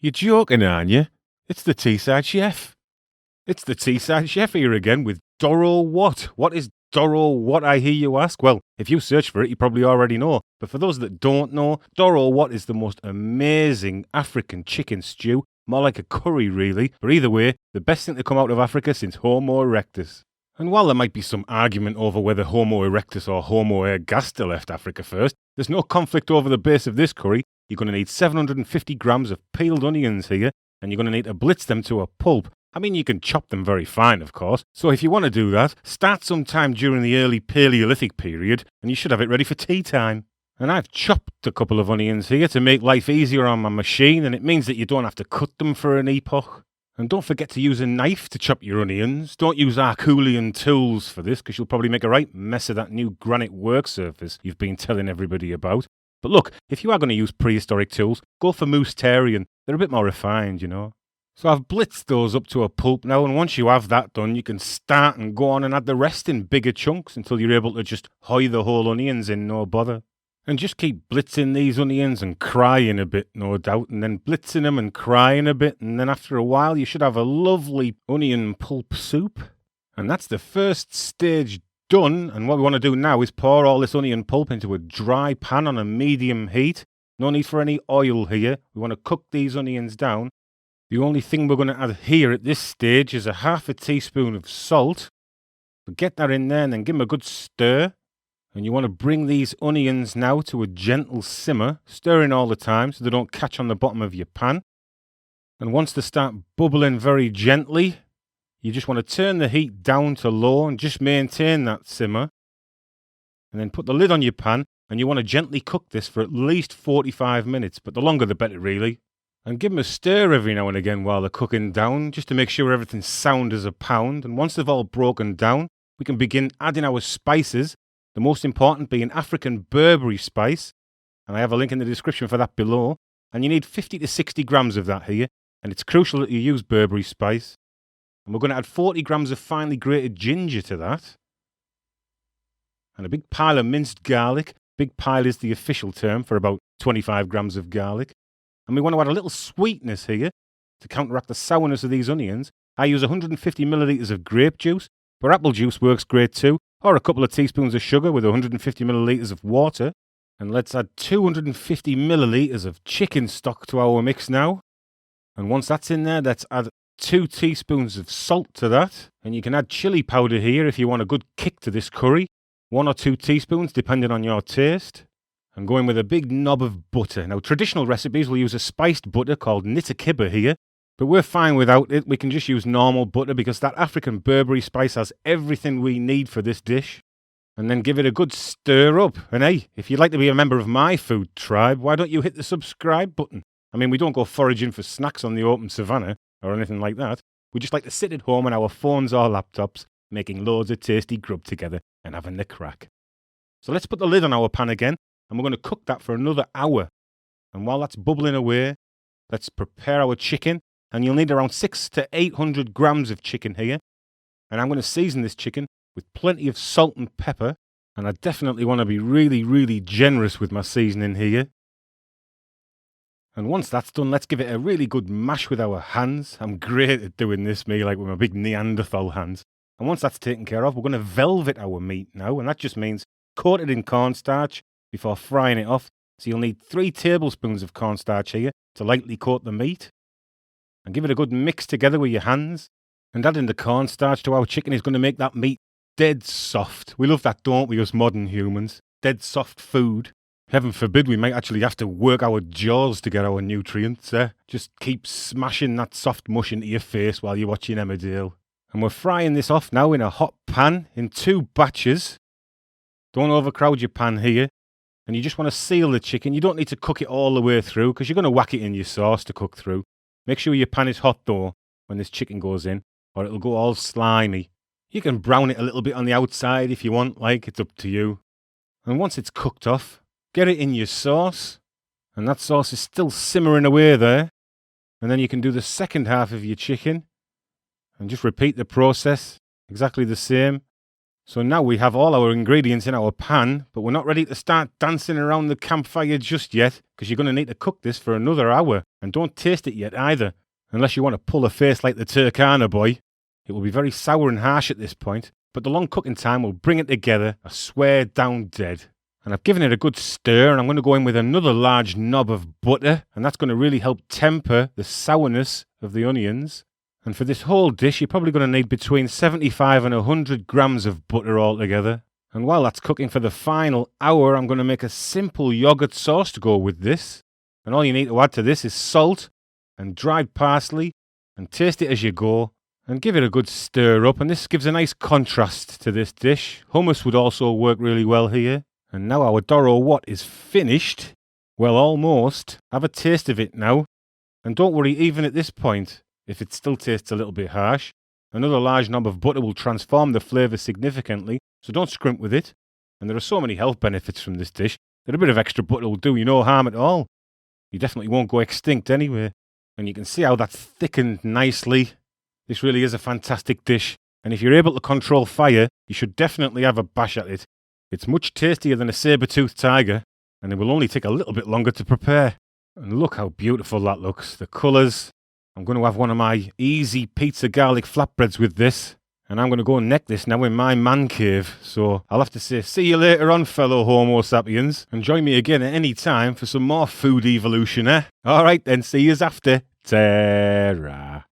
You're joking, aren't you? It's the Teesside Chef. It's the Teesside Chef here again with Doro Wat. What is Doro Wat, I hear you ask? Well, if you search for it, you probably already know. But for those that don't know, Doro Wat is the most amazing African chicken stew. More like a curry, really. But either way, the best thing to come out of Africa since Homo erectus. And while there might be some argument over whether Homo erectus or Homo ergaster left Africa first, there's no conflict over the base of this curry. You're going to need 750 grams of peeled onions here, and you're going to need to blitz them to a pulp. I mean, you can chop them very fine, of course. So if you want to do that, start sometime during the early Paleolithic period, and you should have it ready for tea time. And I've chopped a couple of onions here to make life easier on my machine, and it means that you don't have to cut them for an epoch. And don't forget to use a knife to chop your onions. Don't use Herculean tools for this, because you'll probably make a right mess of that new granite work surface you've been telling everybody about. But look, if you are going to use prehistoric tools, go for Moose-tarian. They're a bit more refined, you know. So I've blitzed those up to a pulp now, and once you have that done, you can start and go on and add the rest in bigger chunks until you're able to just hoy the whole onions in, no bother. And just keep blitzing these onions and crying a bit, no doubt, and then blitzing them and crying a bit, and then after a while you should have a lovely onion pulp soup. And that's the first stage done, and what we want to do now is pour all this onion pulp into a dry pan on a medium heat. No need for any oil here. We want to cook these onions down. The only thing we're going to add here at this stage is a half a teaspoon of salt. So get that in there and then give them a good stir. And you want to bring these onions now to a gentle simmer, stirring all the time so they don't catch on the bottom of your pan. And once they start bubbling very gently, you just want to turn the heat down to low and just maintain that simmer. And then put the lid on your pan, and you want to gently cook this for at least 45 minutes, but the longer the better, really. And give them a stir every now and again while they're cooking down, just to make sure everything's sound as a pound. And once they've all broken down, we can begin adding our spices, the most important being African berbere spice. And I have a link in the description for that below. And you need 50 to 60 grams of that here, and it's crucial that you use berbere spice. And we're going to add 40 grams of finely grated ginger to that. And a big pile of minced garlic. Big pile is the official term for about 25 grams of garlic. And we want to add a little sweetness here to counteract the sourness of these onions. I use 150 millilitres of grape juice, but apple juice works great too, or a couple of teaspoons of sugar with 150 millilitres of water. And let's add 250 millilitres of chicken stock to our mix now. And once that's in there, let's add 2 teaspoons of salt to that. And you can add chili powder here if you want a good kick to this curry. 1 or 2 teaspoons depending on your taste. And going with a big knob of butter. Now, traditional recipes will use a spiced butter called nitakiba here, but we're fine without it. We can just use normal butter because that African berbere spice has everything we need for this dish. And then give it a good stir up. And hey, if you'd like to be a member of my food tribe, why don't you hit the subscribe button? I mean, we don't go foraging for snacks on the open savannah or anything like that. We just like to sit at home on our phones or laptops, making loads of tasty grub together and having the crack. So let's put the lid on our pan again, and we're going to cook that for another hour. And while that's bubbling away, let's prepare our chicken. And you'll need around 600 to 800 grams of chicken here. And I'm going to season this chicken with plenty of salt and pepper. And I definitely want to be really, really generous with my seasoning here. And once that's done, let's give it a really good mash with our hands. I'm great at doing this, me, like with my big Neanderthal hands. And once that's taken care of, we're going to velvet our meat now. And that just means coat it in cornstarch before frying it off. So you'll need 3 tablespoons of cornstarch here to lightly coat the meat. And give it a good mix together with your hands. And adding the cornstarch to our chicken is going to make that meat dead soft. We love that, don't we, us modern humans? Dead soft food. Heaven forbid we might actually have to work our jaws to get our nutrients. Just keep smashing that soft mush into your face while you're watching Emmerdale. And we're frying this off now in a hot pan in 2 batches. Don't overcrowd your pan here. And you just want to seal the chicken. You don't need to cook it all the way through because you're going to whack it in your sauce to cook through. Make sure your pan is hot though when this chicken goes in, or it'll go all slimy. You can brown it a little bit on the outside if you want, like, it's up to you. And once it's cooked off, get it in your sauce. And that sauce is still simmering away there. And then you can do the second half of your chicken and just repeat the process, exactly the same. So now we have all our ingredients in our pan, but we're not ready to start dancing around the campfire just yet, because you're going to need to cook this for another hour. And don't taste it yet either, unless you want to pull a face like the Turkana boy. It will be very sour and harsh at this point, but the long cooking time will bring it together, I swear down dead. And I've given it a good stir, and I'm going to go in with another large knob of butter, and that's going to really help temper the sourness of the onions. And for this whole dish, you're probably going to need between 75 and 100 grams of butter altogether. And while that's cooking for the final hour, I'm going to make a simple yogurt sauce to go with this. And all you need to add to this is salt and dried parsley, and taste it as you go, and give it a good stir up. And this gives a nice contrast to this dish. Hummus would also work really well here. And now our Doro Wat is finished. Well, almost. Have a taste of it now. And don't worry, even at this point, if it still tastes a little bit harsh, another large knob of butter will transform the flavour significantly, so don't scrimp with it. And there are so many health benefits from this dish that a bit of extra butter will do you no harm at all. You definitely won't go extinct anyway. And you can see how that's thickened nicely. This really is a fantastic dish, and if you're able to control fire, you should definitely have a bash at it. It's much tastier than a saber-toothed tiger, and it will only take a little bit longer to prepare. And look how beautiful that looks, the colours. I'm going to have one of my easy pizza garlic flatbreads with this, and I'm going to go and neck this now in my man cave. So I'll have to say see you later on, fellow Homo sapiens, and join me again at any time for some more food evolution, eh? Alright then, see yous after. Ta-ra.